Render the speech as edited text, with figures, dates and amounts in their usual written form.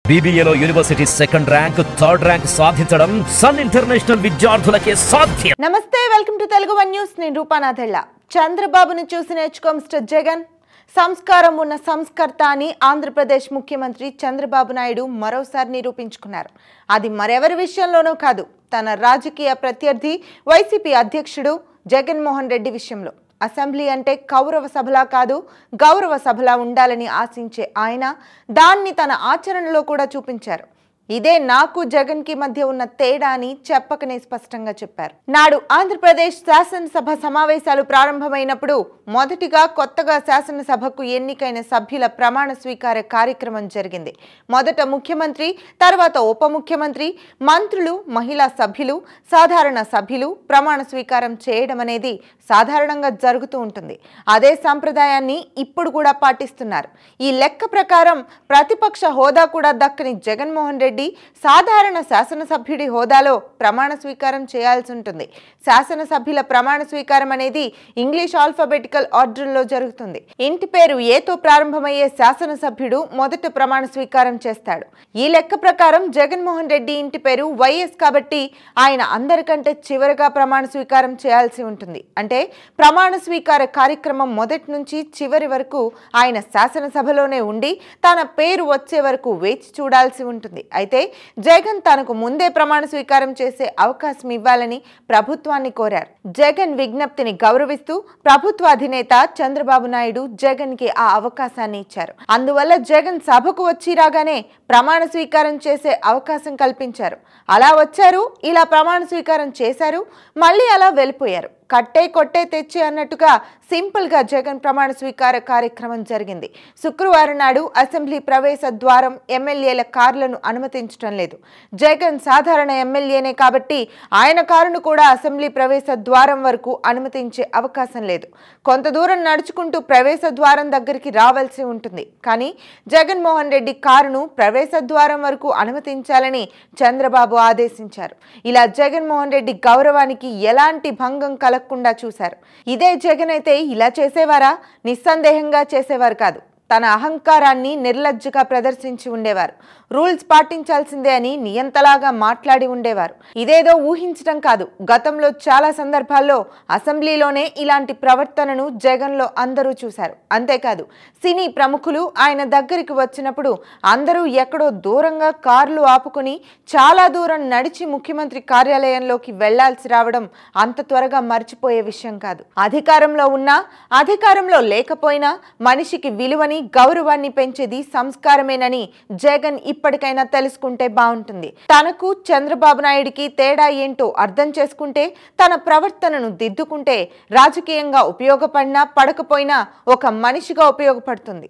BBAలో university second rank third rank సాధించడం Sun international విద్యార్థులకే సాధ్యం. నమస్తే, welcome to Telugu one news. నేను రూపానాథెళ్ళ. చంద్రబాబును చూసి నేర్చుకో మిస్టర్ జగన్. సంస్కారం ఉన్న సంస్కర్త అని ఆంధ్రప్రదేశ్ ముఖ్యమంత్రి చంద్రబాబు నాయుడు మరోసారి నిరూపించుకున్నారు. అది మరెవరి విషయంలోనూ కాదు, తన రాజకీయ ప్రత్యర్థి వైసీపీ అధ్యక్షుడు జగన్మోహన్ రెడ్డి విషయంలో. అసెంబ్లీ అంటే కౌరవ సభలా కాదు, గౌరవ సభలా ఉండాలని ఆశించే ఆయన దాన్ని తన ఆచరణలో కూడా చూపించారు. ఇదే నాకు జగన్ కి మధ్య ఉన్న తేడా అని చెప్పకనే స్పష్టంగా చెప్పారు. నాడు ఆంధ్రప్రదేశ్ శాసనసభ సమావేశాలు ప్రారంభమైనప్పుడు మొదటిగా కొత్తగా శాసనసభకు ఎన్నికైన సభ్యుల ప్రమాణ స్వీకార కార్యక్రమం జరిగింది. మొదట ముఖ్యమంత్రి, తర్వాత ఉప ముఖ్యమంత్రి, మంత్రులు, మహిళా సభ్యులు, సాధారణ సభ్యులు ప్రమాణ స్వీకారం చేయడం అనేది సాధారణంగా జరుగుతూ ఉంటుంది. అదే సంప్రదాయాన్ని ఇప్పుడు కూడా పాటిస్తున్నారు. ఈ లెక్క ప్రకారం ప్రతిపక్ష హోదా కూడా దక్కని జగన్మోహన్ రెడ్డి సాధారణ శాసనసభ్యుడి హోదాలో ప్రమాణ స్వీకారం చేయాల్సి ఉంటుంది. శాసనసభ్యుల ప్రమాణ స్వీకారం అనేది ఇంగ్లీష్ ఆల్ఫాబెటికల్ ఆర్డర్లో జరుగుతుంది. ఇంటి పేరు ఏతో ప్రారంభమయ్యే శాసనసభ్యుడు మొదట ప్రమాణ స్వీకారం చేస్తాడు. ఈ లెక్క ప్రకారం జగన్మోహన్ రెడ్డి ఇంటి పేరు వైఎస్ కాబట్టి ఆయన అందరికంటే చివరగా ప్రమాణ స్వీకారం చేయాల్సి ఉంటుంది. అంటే ప్రమాణ స్వీకార కార్యక్రమం మొదటి నుంచి చివరి వరకు ఆయన శాసనసభలోనే ఉండి తన పేరు వచ్చే వరకు వేచి చూడాల్సి ఉంటుంది. అయితే జగన్ తనకు ముందే ప్రమాణ స్వీకారం చేసే అవకాశం ఇవ్వాలని ప్రభుత్వాన్ని కోరారు. జగన్ విజ్ఞప్తిని గౌరవిస్తూ ప్రభుత్వ అధినేత చంద్రబాబు నాయుడు జగన్ కి ఆ అవకాశాన్ని ఇచ్చారు. అందువల్ల జగన్ సభకు వచ్చి రాగానే ప్రమాణ స్వీకారం చేసే అవకాశం కల్పించారు. అలా వచ్చారు, ఇలా ప్రమాణ స్వీకారం చేశారు, మళ్ళీ అలా వెళ్ళిపోయారు. కట్టే కొట్టే తెచ్చే అన్నట్టుగా సింపుల్ గా జగన్ ప్రమాణ స్వీకార కార్యక్రమం జరిగింది. శుక్రవారం నాడు అసెంబ్లీ ప్రవేశ ద్వారం ఎమ్మెల్యేల కార్లను అనుమతించడం లేదు. జగన్ సాధారణ ఎమ్మెల్యేనే కాబట్టి ఆయన కారును కూడా అసెంబ్లీ ప్రవేశ ద్వారం వరకు అనుమతించే అవకాశం లేదు. కొంత దూరం నడుచుకుంటూ ప్రవేశ ద్వారం దగ్గరికి రావాల్సి ఉంటుంది. కానీ జగన్మోహన్ రెడ్డి కారును ప్రవేశ ద్వారం వరకు అనుమతించాలని చంద్రబాబు ఆదేశించారు. ఇలా జగన్మోహన్ రెడ్డి గౌరవానికి ఎలాంటి భంగం కలగకుండా చూశారు. ఇదే జగన్ అయితే ఇలా చేసేవారా? నిస్సందేహంగా చేసేవారు కాదు. తన అహంకారాన్ని నిర్లజ్జగా ప్రదర్శించి ఉండేవారు. రూల్స్ పాటించాల్సిందే అని నియంతలాగా మాట్లాడి ఉండేవారు. ఇదేదో ఊహించడం కాదు, గతంలో చాలా సందర్భాల్లో అసెంబ్లీలోనే ఇలాంటి ప్రవర్తనను జగన్లో అందరూ చూశారు. అంతేకాదు సినీ ప్రముఖులు ఆయన దగ్గరికి వచ్చినప్పుడు అందరూ ఎక్కడో దూరంగా కార్లు ఆపుకుని చాలా దూరం నడిచి ముఖ్యమంత్రి కార్యాలయంలోకి వెళ్లాల్సి రావడం అంత త్వరగా మర్చిపోయే విషయం కాదు. అధికారంలో ఉన్నా అధికారంలో లేకపోయినా మనిషికి విలువని గౌరవాన్ని పెంచేది సంస్కారమేనని జగన్ ఇప్పటికైనా తెలుసుకుంటే బాగుంటుంది. తనకు చంద్రబాబు నాయుడికి తేడా ఏంటో అర్థం చేసుకుంటే, తన ప్రవర్తనను దిద్దుకుంటే రాజకీయంగా ఉపయోగపడినా పడకపోయినా ఒక మనిషిగా ఉపయోగపడుతుంది.